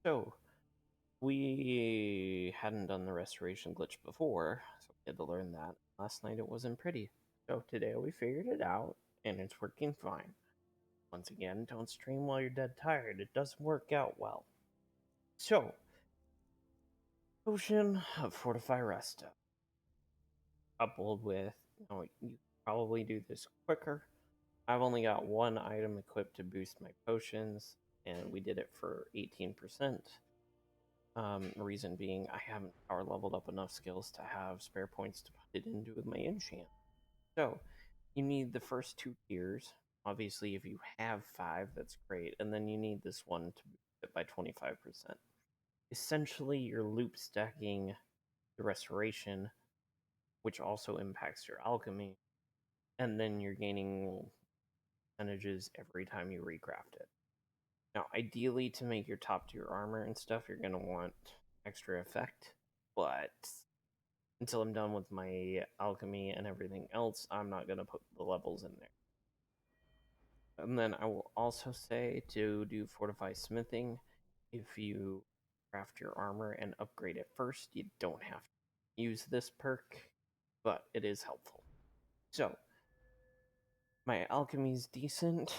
So, we hadn't done the restoration glitch before, so we had to learn that. Last night it wasn't pretty. So, today we figured it out, and it's working fine. Once again, don't stream while you're dead tired. It doesn't work out well. So, Potion of Fortify Resto. Coupled with, you probably do this quicker. I've only got one item equipped to boost my potions, and we did it for 18%. Reason being, I haven't power leveled up enough skills to have spare points to put it into with my enchant. So, you need the first two tiers. Obviously, if you have five, that's great. And then you need this one to boost it by 25%. Essentially, you're loop stacking the restoration, which also impacts your alchemy. And then you're gaining percentages every time you recraft it. Now, ideally, to make your top tier armor and stuff, you're going to want extra effect, but until I'm done with my alchemy and everything else, I'm not going to put the levels in there. And then I will also say to do fortify smithing. If you craft your armor and upgrade it first, you don't have to use this perk, but it is helpful. So, my alchemy's decent.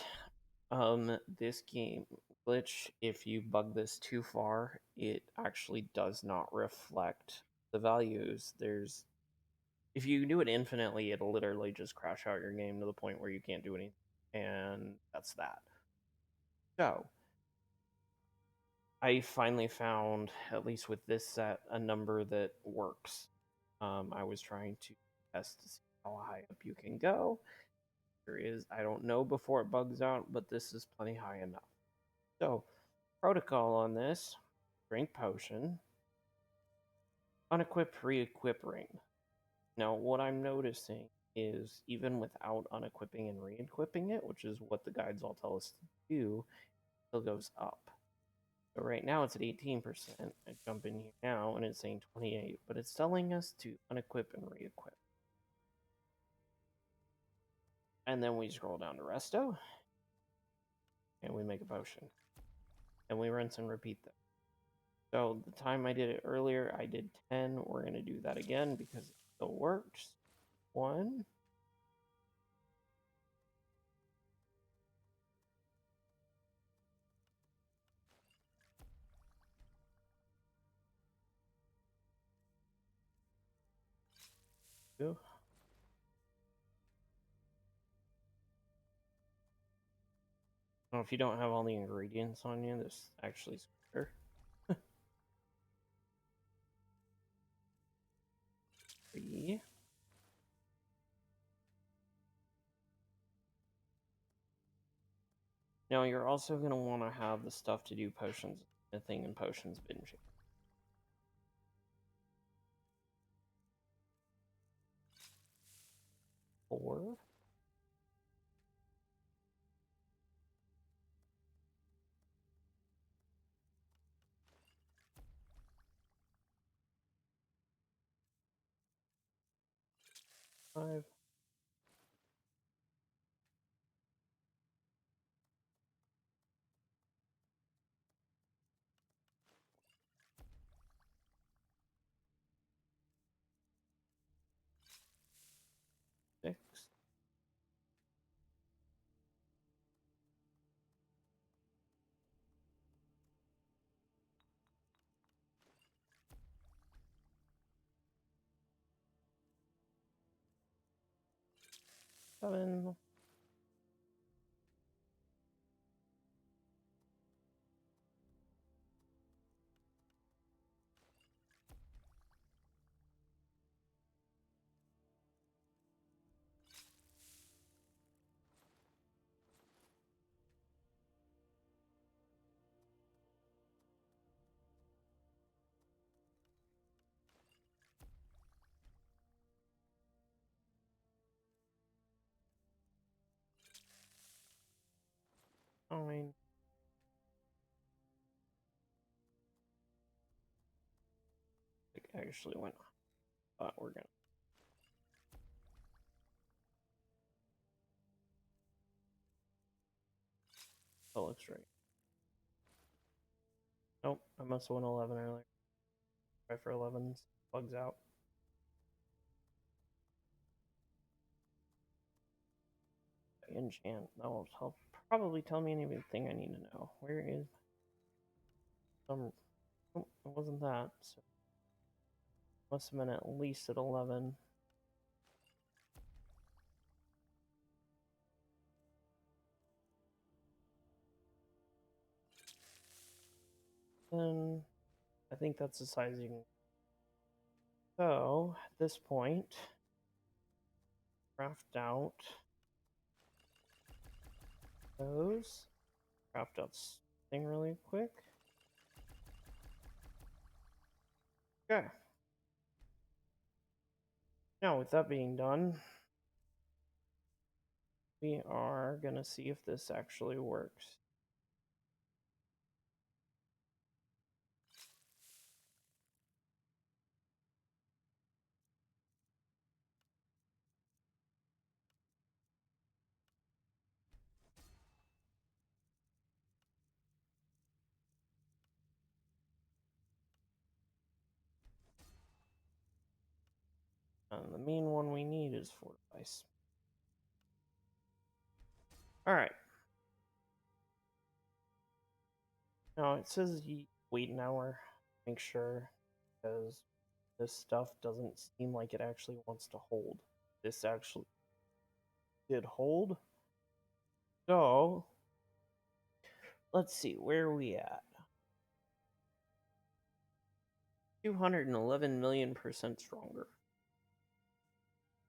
This game glitch, if you bug this too far, it actually does not reflect the values. If you do it infinitely, it'll literally just crash out your game to the point where you can't do anything. And that's that. So, I finally found, at least with this set, a number that works. I was trying to test to see how high up you can go. There is, I don't know before it bugs out, but this is plenty high enough. So, protocol on this: drink potion, unequip, re-equip ring. Now, what I'm noticing is even without unequipping and re-equipping it, which is what the guides all tell us to do, it still goes up. So right now it's at 18%. I jump in here now and it's saying 28, but it's telling us to unequip and re-equip. And then we scroll down to resto, and we make a potion. And we rinse and repeat them. So the time I did it earlier, I did 10. We're going to do that again because it still works. 1, 2. Well, if you don't have all the ingredients on you, this actually is better. 3. Now you're also going to want to have the stuff to do potions, smithing and potions binging. 4. 5. 6. Seven. Fine. It actually went. But we're gonna. That looks right. Nope, I must have went 11 earlier. Try for 11s. Bugs out. Enchant. That will probably tell me anything I need to know. Where is some? Oh, it wasn't that. So must have been at least at 11. Then I think that's the size you can. So at this point, craft out those. Craft out thing really quick. Okay. Now with that being done, we are gonna see if this actually works. And the main one we need is fortifice. Alright. Now it says you wait an hour. Make sure, because this stuff doesn't seem like it actually wants to hold. This actually did hold. So let's see, where are we at? 211,000,000% stronger.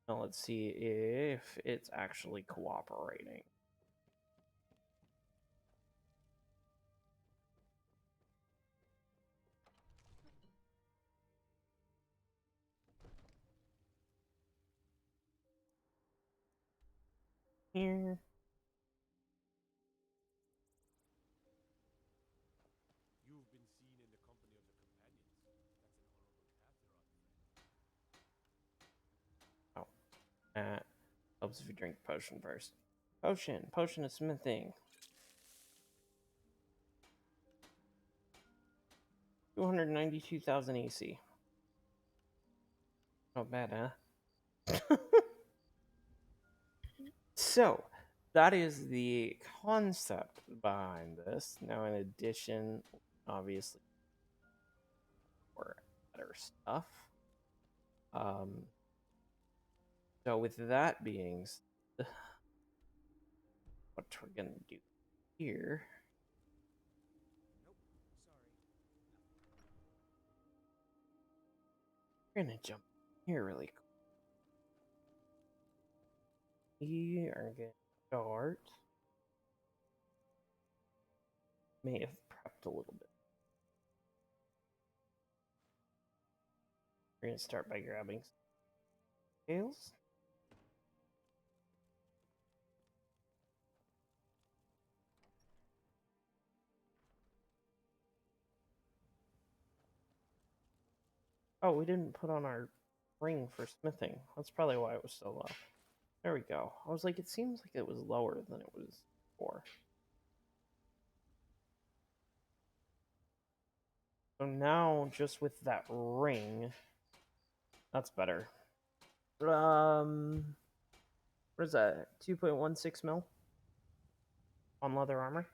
Now let's see if it's actually cooperating. Here. You've been seen in the company of the companions. That's an honorable path they're on. Oh. Helps if you drink potion first. Potion. Potion of smithing. 292,000 AC. Not bad, huh? So, that is the concept behind this. Now, in addition, obviously, for better stuff. So with that being said, what we're gonna do here? Nope, sorry. We're gonna jump here really quick. We are gonna start. May have prepped a little bit. We're gonna start by grabbing scales. Oh, we didn't put on our ring for smithing. That's probably why it was so low. There we go. I was like, it seems like it was lower than it was before. So now, just with that ring, that's better. What is that? 2.16 mil on leather armor,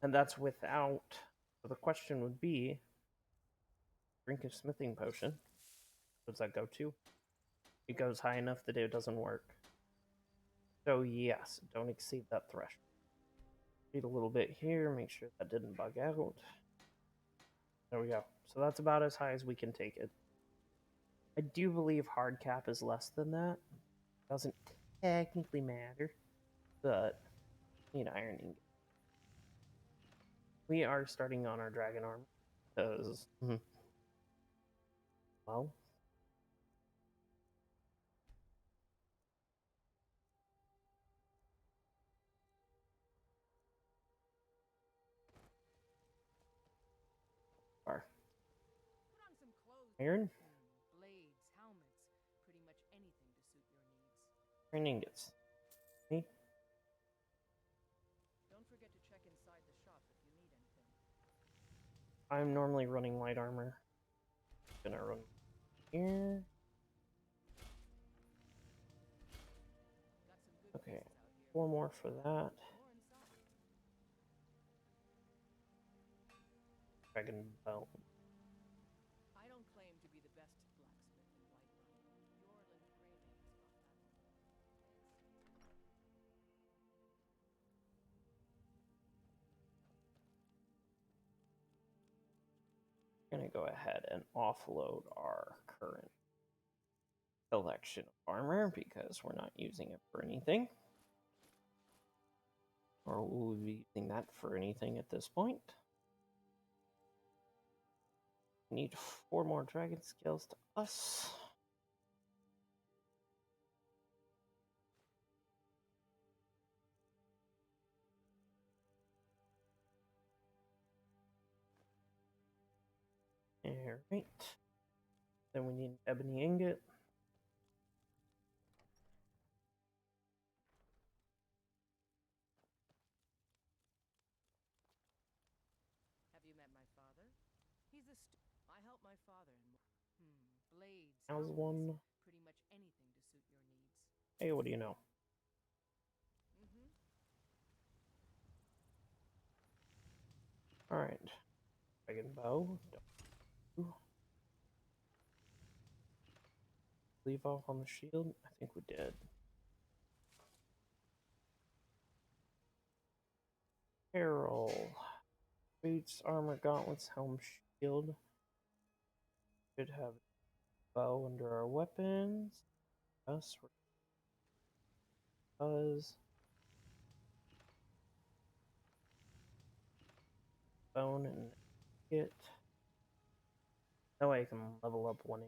and that's without. So the question would be, drink a smithing potion. What does that go to? It goes high enough that it doesn't work. So yes, don't exceed that threshold. Read a little bit here, make sure that didn't bug out. There we go. So that's about as high as we can take it. I do believe hard cap is less than that. Doesn't technically matter, but need iron ingot. We are starting on our dragon armor because, well, our Put on some clothes. iron, Blades, helmets, pretty much anything to suit your needs. iron ingots. Me? Don't forget to check inside the shop if you need anything. I'm normally running light armor. Gonna run here. Got some good Okay, pieces out here. 4 more for that. More inside. Dragon belt. I don't claim to be the best blacksmith in Whiterun. Yorlin Craymane's got that one. Gonna go ahead and offload our current collection of armor because we're not using it for anything. Or will we be using that for anything at this point? We need 4 more dragon scales to us. Alright. Then we need an ebony ingot. Have you met my father? He's a I help my father in blades, How's helmets, one? pretty much anything to suit your needs. Hey, what do you know? Alright. Dragon bow. Leave off on the shield? I think we did. Apparel. Boots, armor, gauntlets, helm, shield. Should have bow under our weapons. Yes, does. Bone and hit. That way I can level up 1.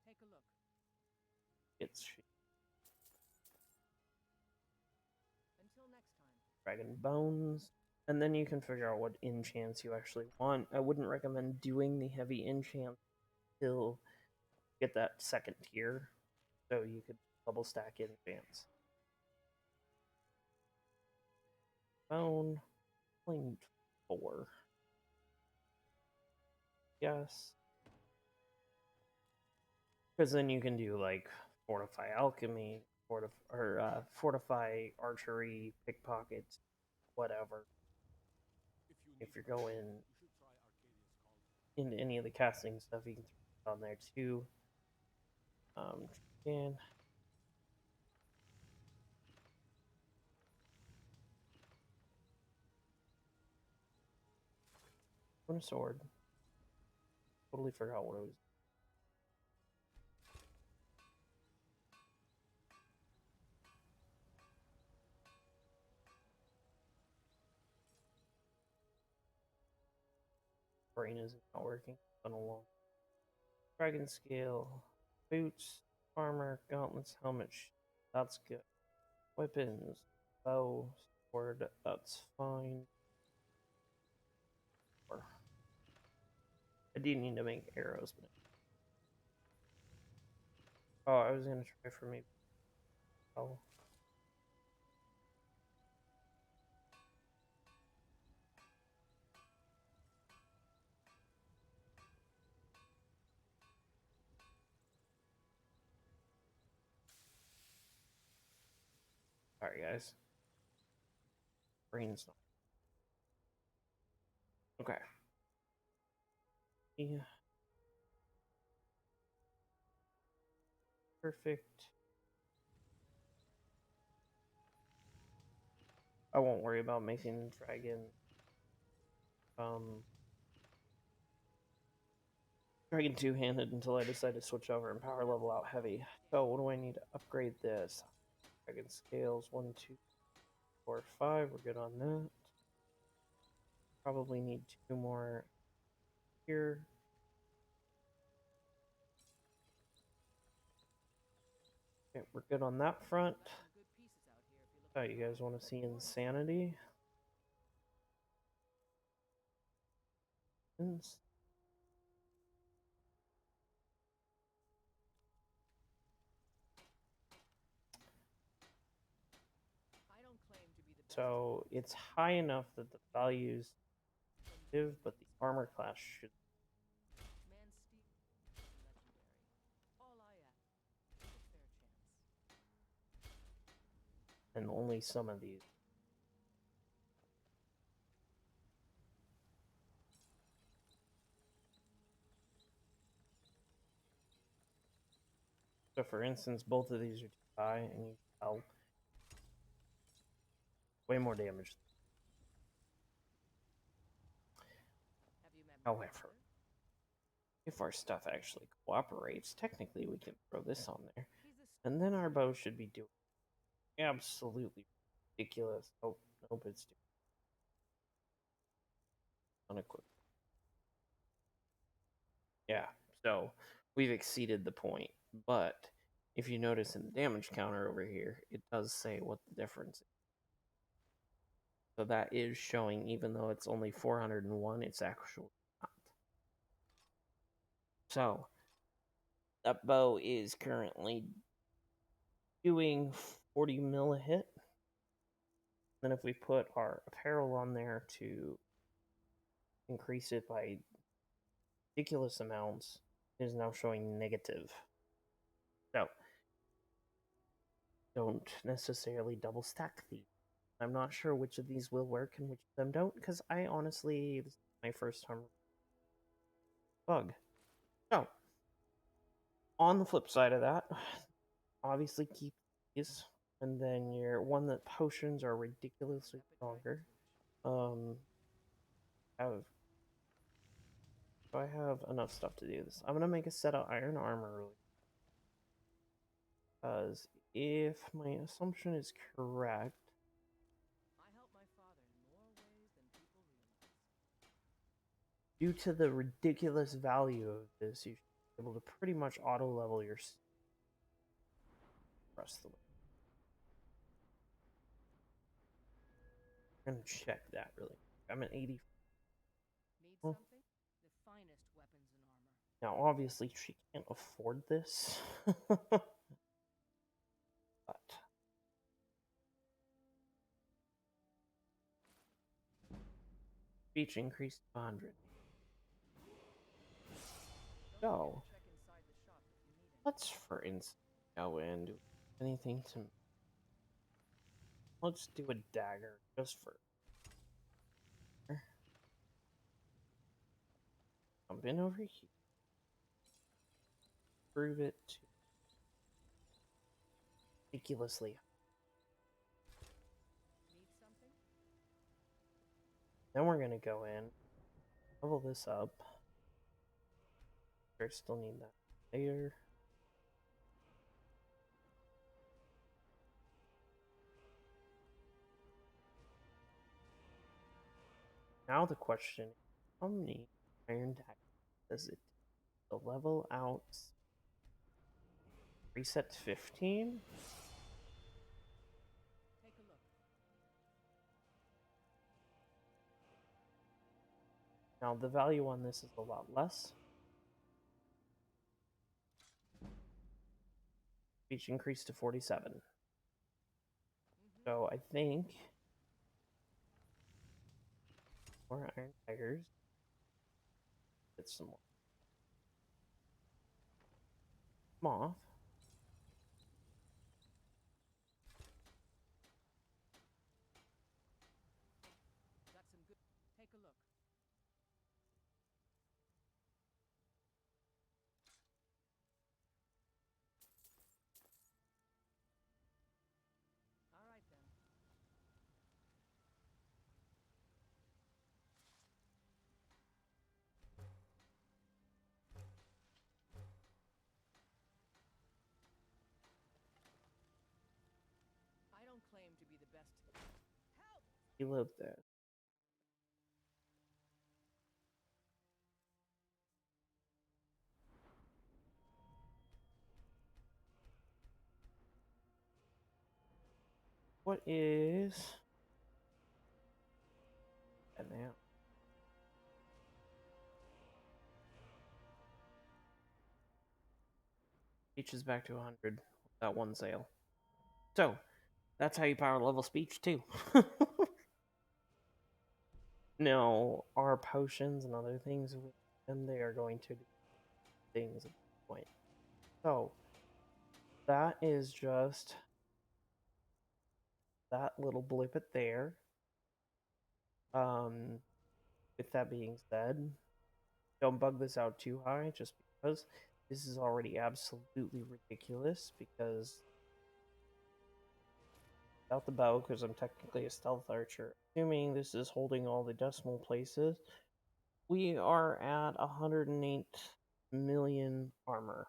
Take a look. It's Until next time. dragon bones. And then you can figure out what enchants you actually want. I wouldn't recommend doing the heavy enchant till you get that second tier. So you could double stack enchants. Bone. Only need 4. Yes. Because then you can do like fortify alchemy, fortify archery, pickpockets, whatever. If you're going into any of the casting stuff, you can throw it on there too. And a sword. Totally forgot what it was. Brain isn't not working. It's been a long. Dragon scale, boots, armor, gauntlets, helmet. That's good. Weapons, bow, sword. That's fine. I do need to make arrows, but oh, I was gonna try for maybe. Oh. Sorry, guys. Brain's not. Okay. Yeah. Perfect. I won't worry about making dragon. Dragon two-handed until I decide to switch over and power level out heavy. So what do I need to upgrade this? Dragon scales 1, 2, 4, 5. We're good on that. Probably need 2 more here. Okay, we're good on that front. Oh, you guys want to see insanity? So it's high enough that the values live, but the armor class should. Man Steve legendary. All I ask is a fair chance. And only some of these. So for instance, both of these are too high, and you tell way more damage. Have you met my However, father? if our stuff actually cooperates, technically we can throw this on there. He's a And then our bow should be doing absolutely ridiculous. Oh, nope, it's doing unequipped. Yeah, so we've exceeded the point. But if you notice in the damage counter over here, it does say what the difference is. So that is showing, even though it's only 401, it's actually not. So that bow is currently doing 40 mil a hit. Then if we put our apparel on there to increase it by ridiculous amounts, it is now showing negative. So don't necessarily double stack these. I'm not sure which of these will work and which of them don't, because I honestly, this is my first time bug. So, on the flip side of that, obviously keep these, and then your one that potions are ridiculously stronger. Have I have enough stuff to do this. I'm gonna make a set of iron armor really, because if my assumption is correct, I help my father in more ways than people realize. due to the ridiculous value of this, you should be able to pretty much auto level your rest of the way. I'm gonna check that really quick. I'm at 80. Need Oh. something? The finest weapons and armor. Now, obviously, she can't afford this. But speech increased to 100. So, Check inside the shop if you need anything. let's, for instance, go and do anything to. Let's do a dagger just for. Jump in over here. Prove it to ridiculously. Need something? Then we're gonna go in, level this up. I still need that later. Now the question is, how many iron daggers does it the level out? Reset to 15? Take a look. Now the value on this is a lot less. Each increased to 47. So I think more iron daggers. Get some more moth. Got some good. Take a look. All right then. I don't claim to be the best. Help! Reload that. What is that now? Speech is back to 100 with that one sale. So that's how you power level speech too. No, our potions and other things, and they are going to do things at this point. So that is just that little blip it there. Um, with that being said, don't bug this out too high, just because this is already absolutely ridiculous. Because without the bow, because I'm technically a stealth archer, assuming this is holding all the decimal places, we are at 108 million armor.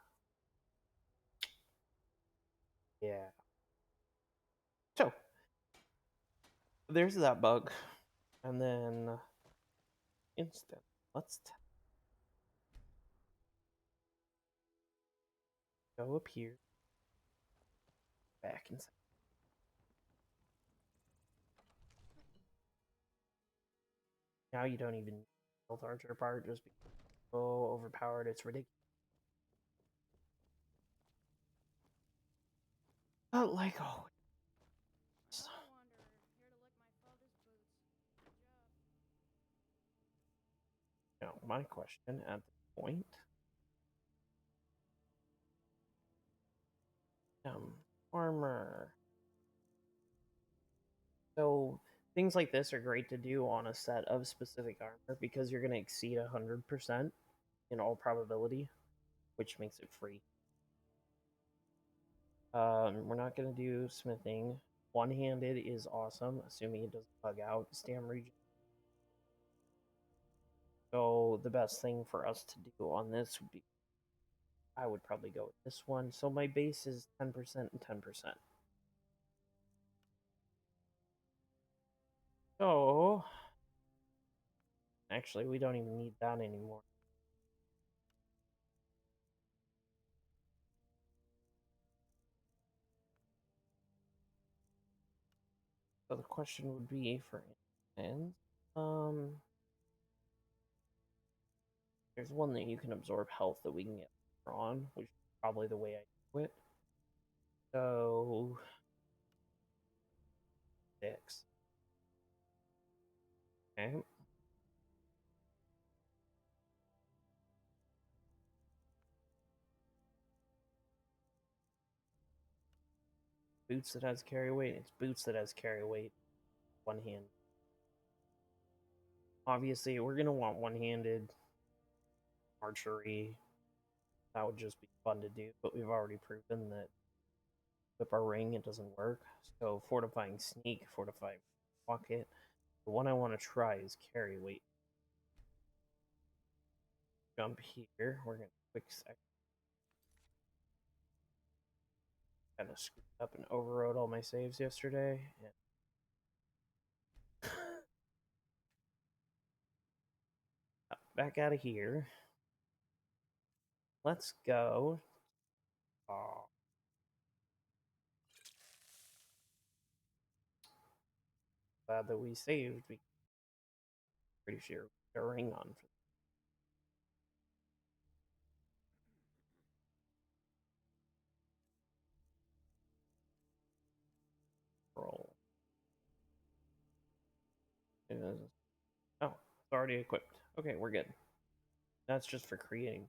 Yeah. So there's that bug, and then instant. Let's go up here, back inside. Now you don't even need the stealth archer part, just because it's so overpowered. It's ridiculous. But like always. Hello, Wanderer. Here to lick my father's boots. Good job. Now, my question at this point, armor. So things like this are great to do on a set of specific armor because you're going to exceed 100% in all probability, which makes it free. We're not going to do smithing. One-handed is awesome, assuming it doesn't bug out stam region. So the best thing for us to do on this would be, I would probably go with this one. So my base is 10% and 10%. So actually, we don't even need that anymore. So the question would be for instance, there's one that you can absorb health that we can get on, which is probably the way I do it. So 6. Okay. Boots that has carry weight. It's boots that has carry weight. One hand. Obviously, we're gonna want one-handed archery. That would just be fun to do, but we've already proven that with our ring it doesn't work. So fortifying sneak, fortifying pocket. The one I want to try is carry weight. Jump here. We're gonna quick sec. Kind of screwed up and overrode all my saves yesterday. And back out of here. Let's go. Oh. Glad that we saved. Pretty sure we got a ring on for the roll. Oh, it's already equipped. Okay, we're good. That's just for creating.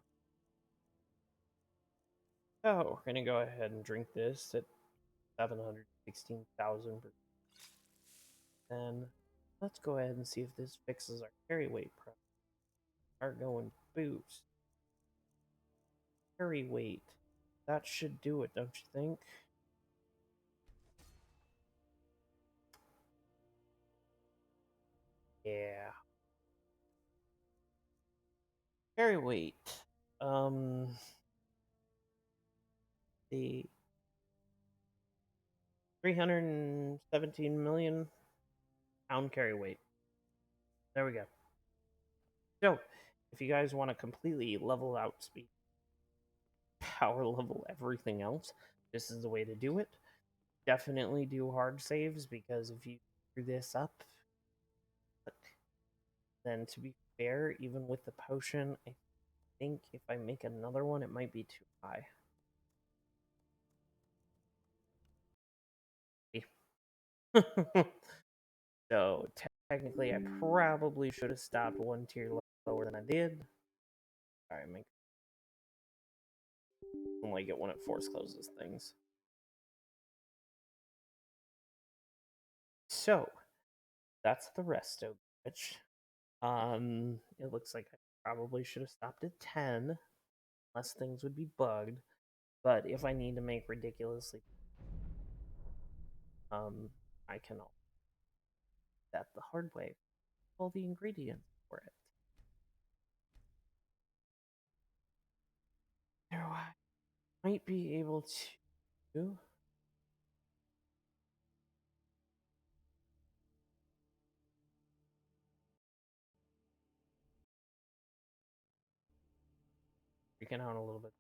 Oh, we're gonna go ahead and drink this at 716,000. Then let's go ahead and see if this fixes our carry weight problem. Start going boost. Carry weight. That should do it, don't you think? Yeah. Carry weight. The 317 million pound carry weight. There we go. So, if you guys want to completely level out speed, power level everything else, this is the way to do it. Definitely do hard saves because if you screw this up, then to be fair, even with the potion, I think if I make another one, it might be too high. So Technically, I probably should have stopped one tier lower than I did. Sorry, I don't like it when it force closes things. So, that's the resto glitch. It looks like I probably should have stopped at 10, unless things would be bugged. But if I need to make ridiculously, I can all that the hard way. All the ingredients for it. Now I might be able to. Freaking out a little bit.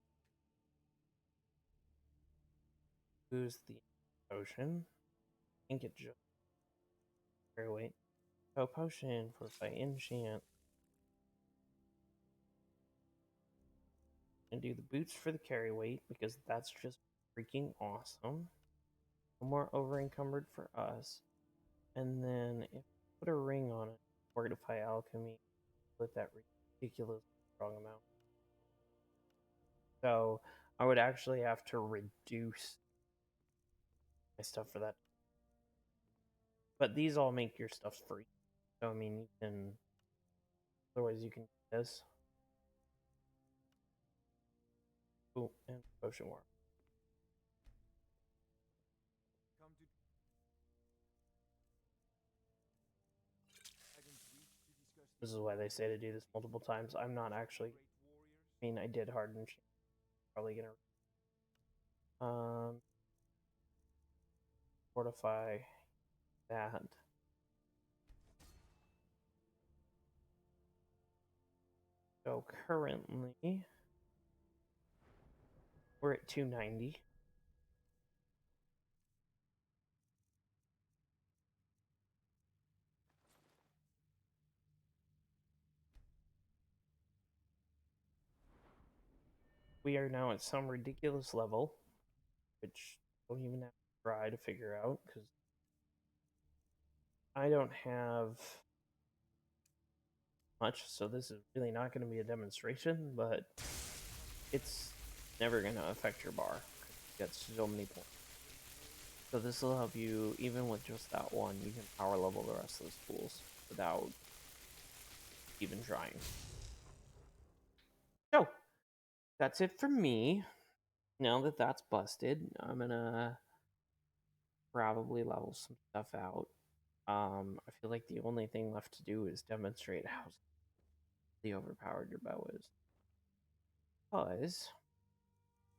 Use the potion. I think it just. Wait. Oh, potion for by enchant. And do the boots for the carry weight because that's just freaking awesome. No more over encumbered for us. And then if I put a ring on it, fortify alchemy with that ridiculous strong amount. So I would actually have to reduce my stuff for that. But these all make your stuff free. So I mean you can otherwise you can do this. Ooh, and potion war. Come to Dragon's Reach to discuss This is why they say to do this multiple times. I'm not actually great warriors. I mean I did harden probably gonna fortify that. So currently we're at 290. We are now at some ridiculous level, which I don't even have to try to figure out because I don't have much, so this is really not going to be a demonstration, but it's never going to affect your bar. You got so many points. So this will help you, even with just that one, you can power level the rest of those tools without even trying. So, that's it for me. Now that that's busted, I'm gonna probably level some stuff out. I feel like the only thing left to do is demonstrate how the overpowered your bow is. Because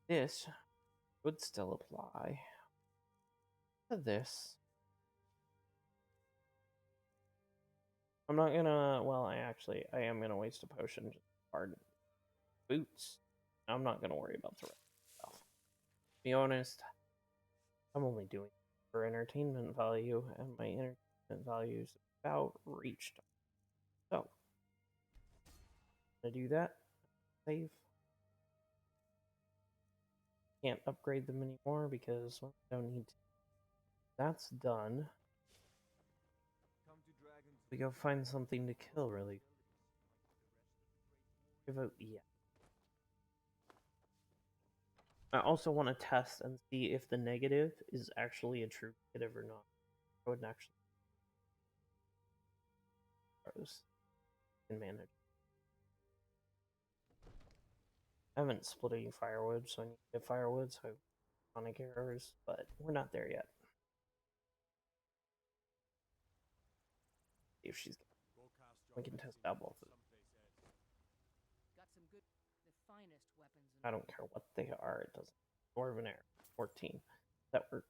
this would still apply to this. I'm not gonna, well, I am gonna waste a potion just hard boots. I'm not gonna worry about the rest of stuff. To be honest, I'm only doing it for entertainment value, and my entertainment value is about reached. So, I'm gonna do that. Save. Can't upgrade them anymore because well, I don't need to. That's done. Come to Dragon's We go find something to kill really. Give out yeah. I also want to test and see if the negative is actually a true negative or not. I wouldn't actually can manage. I haven't split any firewood, so I need to get firewood, so sonic errors, but we're not there yet. See if she's we can test out both of them. Got some good, the finest weapons. I don't care what they are, it doesn't. Dwarven Air, 14. That worked.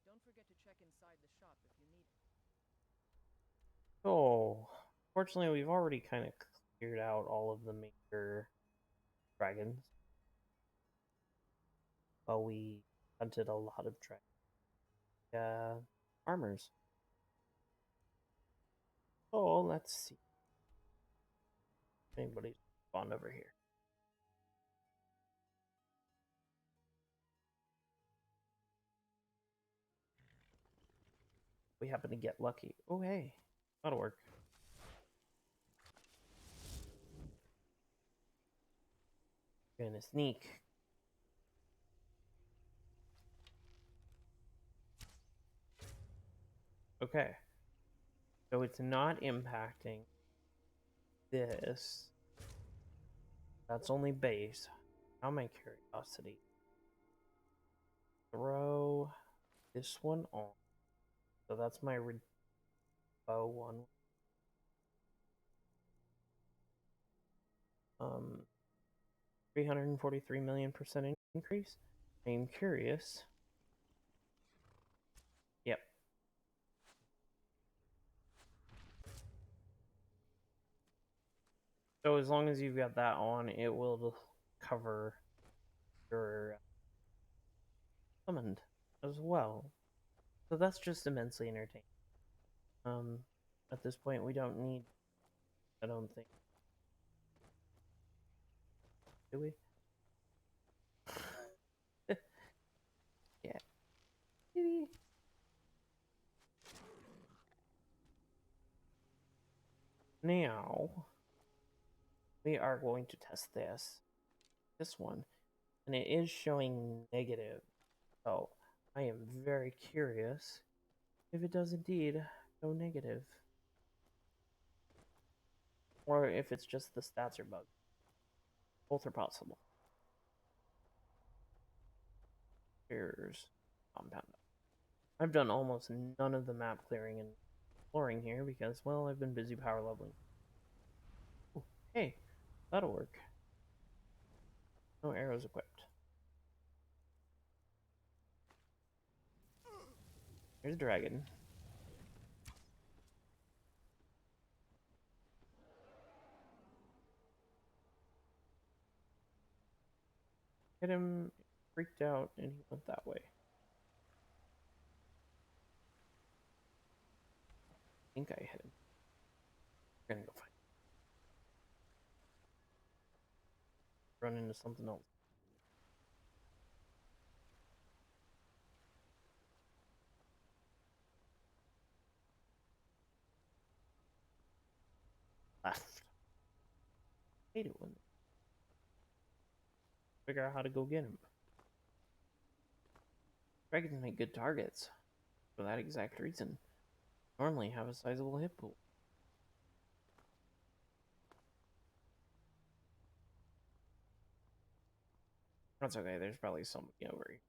Don't forget to check inside the shop if you need it. Oh, fortunately, we've already kind of cleared out all of the major dragons. Well, we hunted a lot of armors. Oh, let's see. Anybody's spawned over here. We happen to get lucky. Oh, hey. That'll work. Gonna sneak. Okay. So it's not impacting this. That's only base. Now my curiosity. Throw this one on. So that's my bow one. 343 million% increase. I'm curious. Yep. So as long as you've got that on, it will cover your summoned as well. So that's just immensely entertaining. At this point, we don't need. I don't think. Do we? Yeah. Maybe. Now we are going to test this one, and it is showing negative. So I am very curious if it does indeed go negative, or if it's just the stats are bugged. Both are possible. Here's compound. I've done almost none of the map clearing and exploring here because, well, I've been busy power leveling. Ooh, hey, that'll work. No arrows equipped. Here's a dragon. Hit him, freaked out, and he went that way. I think I hit him. We're gonna go find him. Run into something else. Left. Hate it when figure out how to go get him. Dragons make good targets for that exact reason. Normally have a sizable hit pool. That's okay, there's probably somebody over here.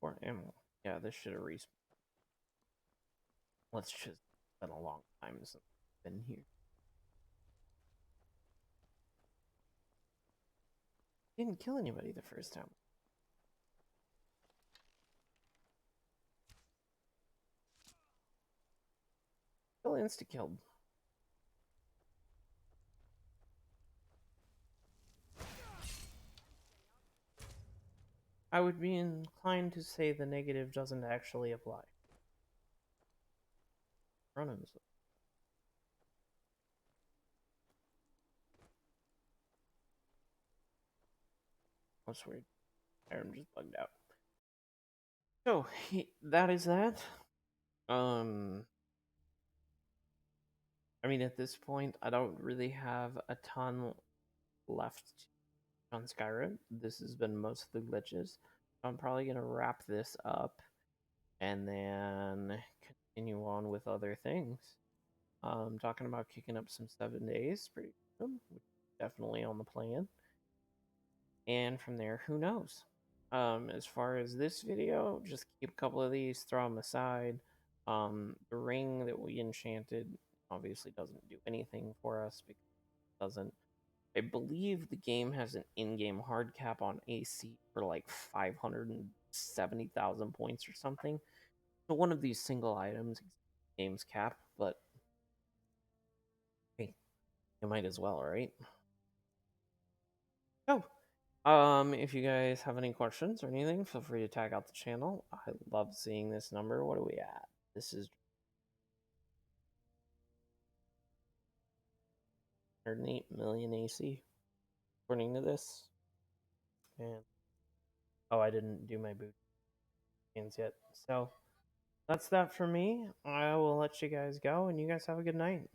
Or ammo. Yeah, this should have respawned. Let's just. It's been a long time since I've been here. Didn't kill anybody the first time. Still insta-killed. I would be inclined to say the negative doesn't actually apply. Running. That's weird. I'm just bugged out. So that is that. I mean, at this point, I don't really have a ton left on Skyrim. This has been mostly glitches. I'm probably gonna wrap this up and then continue on with other things. Talking about kicking up some 7 days pretty soon, which is definitely on the plan. And from there, who knows? As far as this video, just keep a couple of these, throw them aside. The ring that we enchanted obviously doesn't do anything for us because it doesn't. I believe the game has an in-game hard cap on AC for like 570,000 points or something. So one of these single items game's cap, but hey, you might as well, right? So If you guys have any questions or anything, feel free to tag out the channel. I love seeing this number. What are we at? This is 108 million AC, according to this. And oh, I didn't do my boot scans yet. So that's that for me. I will let you guys go, and you guys have a good night.